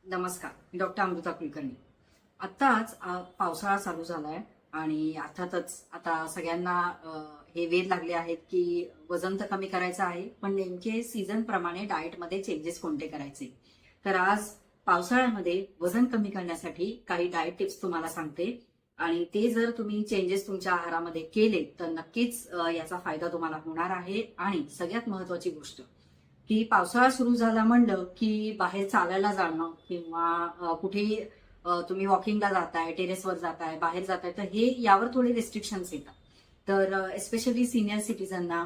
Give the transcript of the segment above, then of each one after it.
नमस्कार, मी डॉक्टर अमृता कुलकर्णी. आत्ताच पावसाळा चालू झालाय आणि अर्थातच आता सगळ्यांना हे वेध लागले आहेत की वजन तर कमी करायचं आहे, पण नेमके सीझन प्रमाणे डाएटमध्ये चेंजेस कोणते करायचे. तर आज पावसाळ्यामध्ये वजन कमी करण्यासाठी काही डाएट टिप्स तुम्हाला सांगते आणि ते जर तुम्ही चेंजेस तुमच्या आहारामध्ये केले तर नक्कीच याचा फायदा तुम्हाला होणार आहे. आणि सगळ्यात महत्वाची गोष्ट की पावसाळा सुरू झाला म्हणलं की बाहेर चालायला जाणं किंवा कुठेही तुम्ही वॉकिंगला जाताय, टेरेसवर जाताय, बाहेर जाताय, तर हे यावर थोडे रिस्ट्रिक्शन्स येतात. तर एस्पेशली सिनियर सिटीजनना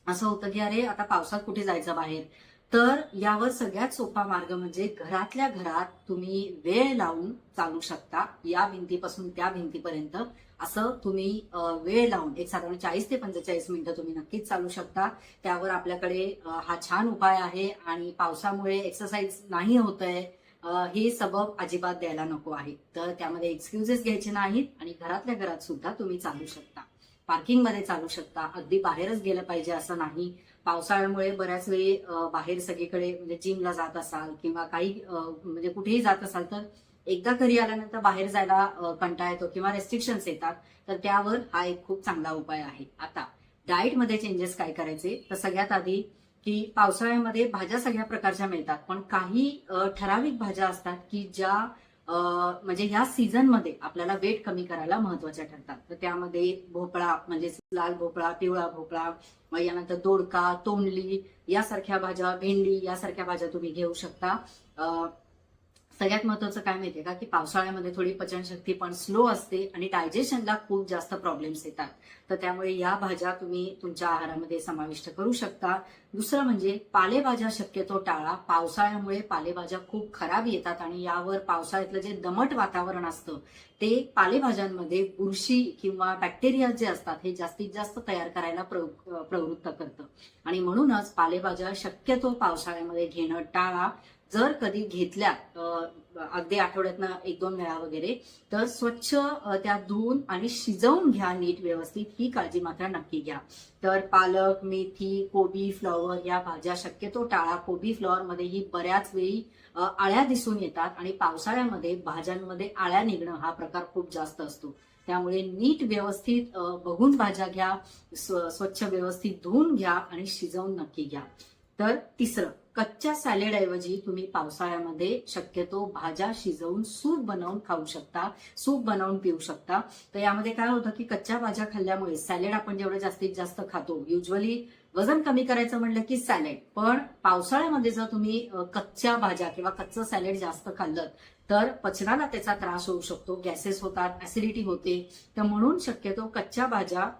असं होतं की अरे आता पावसात कुठे जायचं बाहेर. तर यावर सगळ्यात सोपा मार्ग म्हणजे घरातल्या घरात तुम्ही वेळ लावून चालू शकता. या भिंतीपासून त्या भिंतीपर्यंत असं तुम्ही वेळ लावून एक साधारण 40 ते 45 मिनिटं तुम्ही नक्कीच चालू शकता. त्यावर आपल्याकडे हा छान उपाय आहे आणि पावसामुळे एक्सरसाइज नाही होत आहे हे सबब अजिबात द्यायला नको आहे. तर त्यामध्ये एक्सक्युजेस घ्यायचे नाहीत आणि घरातल्या घरात सुद्धा तुम्ही चालू शकता. पार्किंगमध्ये चालू शकता, अगदी बाहेरच गेलं पाहिजे असं नाही. पावसाळ्यामुळे बऱ्याच वेळी बाहेर सगळीकडे म्हणजे जिमला जात असाल किंवा काही म्हणजे कुठेही जात असाल तर एकदा घरी आल्यानंतर बाहेर जायला कंटाळा येतो किंवा रेस्ट्रिक्शन्स येतात. तर त्यावर हा एक खूप चांगला उपाय आहे. आता डाएटमध्ये चेंजेस काय करायचे, तर सगळ्यात आधी की पावसाळ्यामध्ये भाज्या सगळ्या प्रकारच्या मिळतात, पण काही ठराविक भाज्या असतात की ज्या म्हणजे ह्या सीझनमध्ये आपल्याला वेट कमी करायला महत्वाच्या ठरतात. तर त्यामध्ये भोपळा म्हणजे लाल भोपळा, पिवळा भोपळा, मग यानंतर दोडका, तोंडली यासारख्या भाज्या, भेंडी यासारख्या भाज्या तुम्ही घेऊ शकता. सगळ्यात महत्वाचं काय माहितीये का की पावसाळ्यामध्ये थोडी पचनशक्ती पण स्लो असते आणि डायजेशनला खूप जास्त प्रॉब्लेम्स येतात. तर त्यामुळे या भाज्या तुम्ही तुमच्या आहारामध्ये समाविष्ट करू शकता. दुसरं म्हणजे पालेभाज्या शक्यतो टाळा. पावसाळ्यामुळे पालेभाज्या खूप खराब येतात आणि यावर पावसाळ्यातलं जे दमट वातावरण असतं ते पालेभाज्यांमध्ये बुरशी किंवा बॅक्टेरिया जे असतात हे जास्तीत जास्त तयार करायला प्रवृत्त करतं आणि म्हणूनच पालेभाज्या शक्यतो पावसाळ्यामध्ये घेणं टाळा. जर कधी घेतल्या अगदी आठवड्यातनं 1-2 वेळा वगैरे, तर स्वच्छ त्या धुवून आणि शिजवून घ्या नीट व्यवस्थित. ही काळजी मात्र नक्की घ्या. तर पालक, मेथी, कोबी, फ्लॉवर या भाज्या शक्यतो टाळा. कोबी फ्लॉवरमध्ये ही बऱ्याच वेळी आळ्या दिसून येतात आणि पावसाळ्यामध्ये भाज्यांमध्ये आळ्या निघणं हा प्रकार खूप जास्त असतो. त्यामुळे नीट व्यवस्थित बघून भाज्या घ्या, स्वच्छ व्यवस्थित धुवून घ्या आणि शिजवून नक्की घ्या. तर तिसरं, कच्च्या सॅलेड ऐवजी तुम्ही पावसाळ्यामध्ये शक्यतो भाज्या शिजवून सूप बनवून खाऊ शकता, सूप बनवून पिऊ शकता. तर यामध्ये काय होतं की कच्च्या भाज्या खाल्ल्यामुळे सॅलेड आपण जेवढं जास्तीत जास्त खातो, युजली वजन कमी करायचं म्हणलं की सॅलेड, पण पावसाळ्यामध्ये जर तुम्ही कच्च्या भाज्या किंवा कच्चं सॅलेड जास्त खाल्लं तर पचनाला त्याचा त्रास होऊ शकतो, गॅसेस होतात, ऍसिडिटी होते. तर म्हणून शक्यतो कच्च्या भाज्या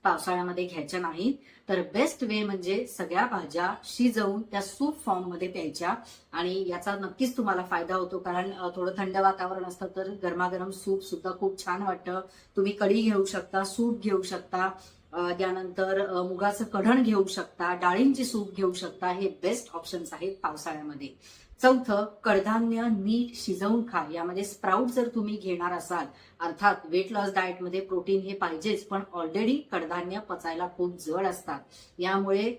पावसाळ्यामध्ये घ्यायच्या नाहीत. तर बेस्ट वे म्हणजे सगळ्या भाज्या शिजवून त्या सूप फॉर्म मध्ये प्यायच्या आणि याचा नक्कीच तुम्हाला फायदा होतो. कारण थोडं थंड वातावरण असतं तर गरमागरम सूप सुद्धा खूप छान वाटतं. तुम्ही कढी घेऊ शकता, सूप घेऊ शकता, त्यानंतर मुगाचं कढण घेऊ शकता, डाळींची सूप घेऊ शकता. हे बेस्ट ऑप्शन्स आहेत पावसाळ्यामध्ये. चौथं, कडधान्य नीट शिजवून खा. यामध्ये स्प्राउट जर तुम्ही घेणार असाल, अर्थात वेट लॉस डाएटमध्ये प्रोटीन हे पाहिजेच, पण ऑलरेडी कडधान्य पचायला खूप जड असतात. यामुळे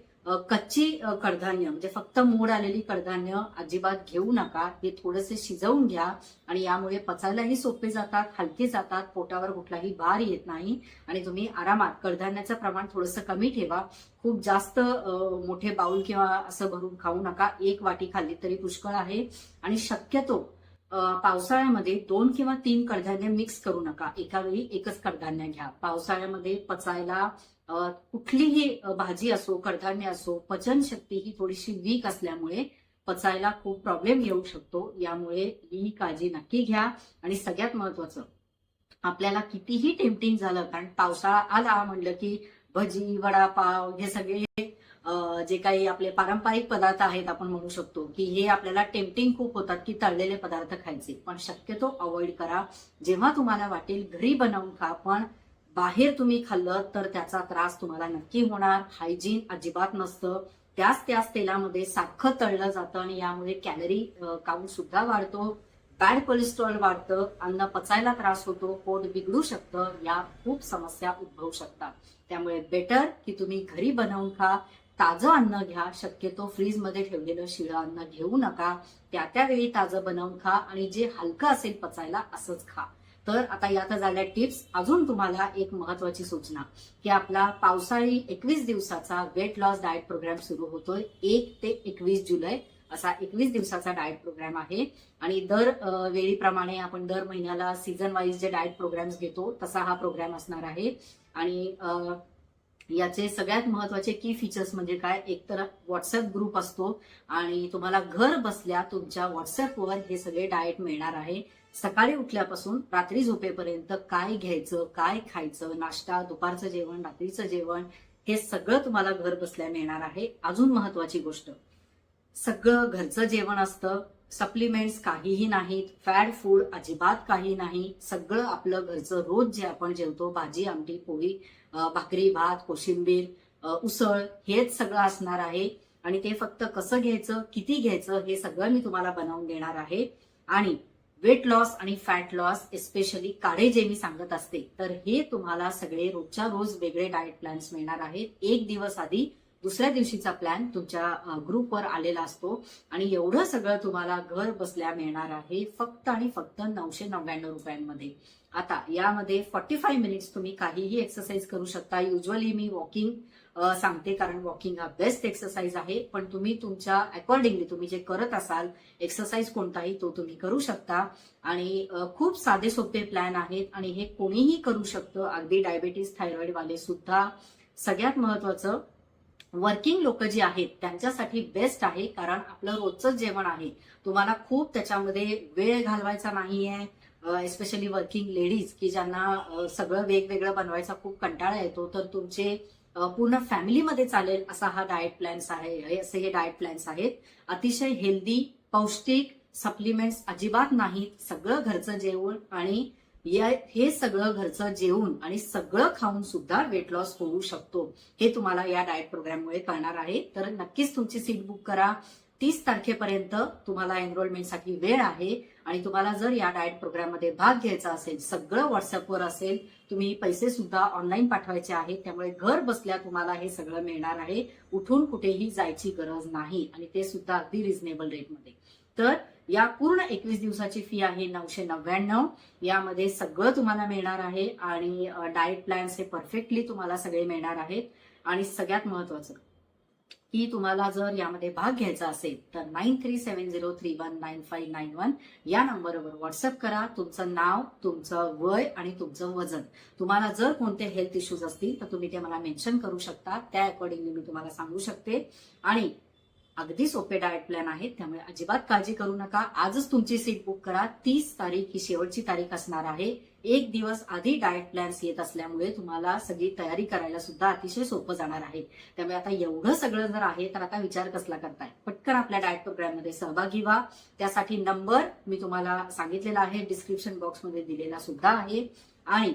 कच्ची कडधान्य म्हणजे फक्त मोड आलेली कडधान्य अजिबात घेऊ नका. हे थोडेसे शिजवून घ्या आणि यामुळे पचायलाही सोपे जातात, हलके जातात, पोटावर कुठलाही भार येत नाही आणि तुम्ही आरामात. कडधान्याचं प्रमाण थोडंसं कमी ठेवा. खूप जास्त मोठे बाउल किंवा असं भरून खाऊ नका. 1 वाटी खाल्ली तरी पुष्कळ आहे. आणि शक्यतो पावसाळ्यामध्ये 2 किंवा 3 कडधान्य मिक्स करू नका. एका वेळी एकच कडधान्य घ्या. पावसाळ्यामध्ये पचायला कुठलीही भाजी असो, कडधान्य असो, पचनशक्ती ही थोडीशी वीक असल्यामुळे पचायला खूप प्रॉब्लेम येऊ शकतो. यामुळे ही काळजी नक्की घ्या. आणि सगळ्यात महत्वाचं, आपल्याला कितीही टेम्पटिंग झालं, कारण पावसाळा आला म्हणलं की भजी, वडापाव हे सगळे जे काही आपले पारंपरिक पदार्थ आहेत आपण म्हणू शकतो की हे आपल्याला टेम्पटिंग खूप होतात की तळलेले पदार्थ खायचे, पण शक्यतो अवॉइड करा. जेव्हा तुम्हाला वाटेल घरी बनवून खा, पण बाहेर तुम्ही खाल्लं तर त्याचा त्रास तुम्हाला नक्की होणार. हायजीन अजिबात नसतं. त्याच तेलामध्ये सारखं तळलं जातं आणि यामुळे कॅलरी काउंट सुद्धा वाढतो, बॅड कोलेस्ट्रॉल वाढतं, अन्न पचायला त्रास होतो, पोट बिघडू शकतं, या खूप समस्या उद्भवू शकतात. त्यामुळे बेटर की तुम्ही घरी बनवून खा. ताजं अन्न घ्या, शक्यतो फ्रीजमध्ये ठेवलेलं शिळं अन्न घेऊ नका. त्यावेळी ताजं बनवून खा आणि जे हलकं असेल पचायला असंच खा. तर आता यात झाल्या टिप्स. अजून तुम्हाला एक महत्वाची सूचना की आपला पावसाळी 21 दिवसाचा वेट लॉस डाएट प्रोग्राम सुरू होतोय. 1 ते 21 जुलै असा 21 दिवसाचा डाएट प्रोग्राम आहे आणि दर वेळीप्रमाणे आपण दर महिन्याला सीझन वाईज जे डाएट प्रोग्राम्स घेतो तसा हा प्रोग्राम असणार आहे. आणि याचे सगळ्यात महत्वाचे की फीचर्स म्हणजे काय, एक तर व्हॉट्सअप ग्रुप असतो आणि तुम्हाला घर बसल्या तुमच्या व्हॉट्सअपवर हे सगळे डाएट मिळणार आहे. सकाळी उठल्यापासून रात्री झोपेपर्यंत काय घ्यायचं, काय खायचं, नाश्ता, दुपारचं जेवण, रात्रीचं जेवण, हे सगळं तुम्हाला घर बसल्या मिळणार आहे. अजून महत्वाची गोष्ट, सगळं घरचं जेवण असतं, सप्लिमेंट्स काहीही नाहीत, फॅड फूड अजिबात काही नाही. सगळं आपलं घरचं रोज जे आपण जेवतो, भाजी, आमटी, पोळी, भाकरी, भात, कोशिंबीर, उसळ, हेच सगळं असणार आहे. आणि ते फक्त कसं घ्यायचं, किती घ्यायचं, हे सगळं मी तुम्हाला बनवून देणार आहे. आणि वेट लॉस आणि फॅट लॉस एस्पेशली काढे जे मी सांगत असते, तर हे तुम्हाला सगळे रोजच्या रोज वेगळे डाएट प्लॅन्स मिळणार आहेत. एक दिवस आधी दुसऱ्या दिवशीचा प्लॅन तुमच्या ग्रुपवर आलेला असतो आणि एवढं सगळं तुम्हाला घर बसल्या मिळणार आहे फक्त आणि फक्त 999 रुपयांमध्ये. आता यामध्ये 45 मिनिट्स तुम्ही काहीही एक्सरसाइज करू शकता. युजली मी वॉकिंग सांगते कारण वॉकिंग हा बेस्ट एक्सरसाइज आहे, पण तुम्ही तुमच्या अकॉर्डिंगली तुम्ही जे करत असाल एक्सरसाइज कोणताही तो तुम्ही करू शकता. आणि खूप साधे सोपे प्लॅन आहेत आणि हे कोणीही करू शकतं, अगदी डायबिटीस, थायरॉइड वाले सुद्धा. सगळ्यात महत्वाचं, वर्किंग लोक जी आहेत त्यांच्यासाठी बेस्ट आहे कारण आपलं रोजचं जेवण आहे, तुम्हाला खूप त्याच्यामध्ये वेळ घालवायचा नाहीये. एस्पेशली वर्किंग लेडीज की ज्यांना सगळं वेगवेगळं बनवायचा खूप कंटाळा येतो, तर तुमचे पूर्ण फॅमिलीमध्ये चालेल असा हा डाएट प्लॅन्स आहे. असे हे डाएट प्लॅन्स आहेत. अतिशय हेल्दी, पौष्टिक, सप्लिमेंट्स अजिबात नाहीत, सगळं घरचं जेवण आणि हे सगळं घरचं जेवून आणि सगळं खाऊन सुद्धा वेट लॉस होऊ शकतो, हे तुम्हाला या डाएट प्रोग्राममुळे कळणार आहे. तर नक्कीच तुमची सीट बुक करा. 30 तारखेपर्यंत तुम्हाला एनरोलमेंटसाठी वेळ आहे आणि तुम्हाला जर या डाएट प्रोग्राममध्ये भाग घ्यायचा असेल, सगळं व्हॉट्सअपवर असेल, तुम्ही पैसे सुद्धा ऑनलाईन पाठवायचे आहेत. त्यामुळे घर बसल्या तुम्हाला हे सगळं मिळणार आहे. उठून कुठेही जायची गरज नाही आणि ते सुद्धा अगदी रिझनेबल रेटमध्ये. तर या पूर्ण 21 दिवसाची फी आहे 999. यामध्ये सगळं तुम्हाला मिळणार आहे आणि डाएट प्लॅन्स हे परफेक्टली तुम्हाला सगळे मिळणार आहेत. आणि सगळ्यात महत्वाचं की तुम्हाला जर यामध्ये भाग घ्यायचा असेल तर 9370319591 या नंबरवर व्हॉट्सअप करा. तुमचं नाव, तुमचं वय आणि तुमचं वजन. तुम्हाला जर कोणते हेल्थ इश्यूज असतील तर तुम्ही ते मला मेन्शन करू शकता, त्या अकॉर्डिंगली मी तुम्हाला सांगू शकते. आणि अगदी सोपे डाएट प्लॅन आहेत, त्यामुळे अजिबात काळजी करू नका. आजच तुमची सीट बुक करा. 30 तारीख ही शेवटची तारीख असणार आहे. एक दिवस आधी डाएट प्लॅन्स येत असल्यामुळे तुम्हाला सगळी तयारी करायला सुद्धा अतिशय सोपं जाणार आहे. त्यामुळे आता एवढं सगळं जर आहे तर आता विचार कसला करताय, पटकन आपल्या डाएट प्रोग्राममध्ये सहभागी व्हा. त्यासाठी नंबर मी तुम्हाला सांगितलेला आहे, डिस्क्रिप्शन बॉक्समध्ये दिलेला सुद्धा आहे. आणि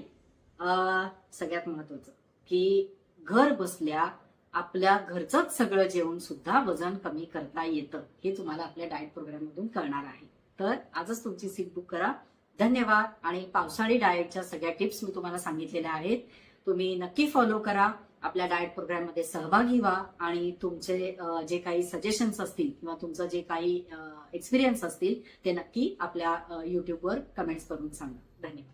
सगळ्यात महत्वाचं की घर बसल्या आपल्या घरचंच सगळं जेवण सुद्धा वजन कमी करता येतं, हे तुम्हाला आपल्या डाएट प्रोग्राममधून कळणार आहे. तर आजच तुमची सीट बुक करा. धन्यवाद. आणि पावसाळी डाएटच्या सगळ्या टिप्स मी तुम्हाला सांगितलेल्या आहेत, तुम्ही नक्की फॉलो करा. आपल्या डाएट प्रोग्राममध्ये सहभागी व्हा आणि तुमचे जे काही सजेशन्स असतील किंवा तुमचं जे काही एक्सपिरियन्स असतील ते नक्की आपल्या युट्यूबवर कमेंट्स करून सांगा. धन्यवाद.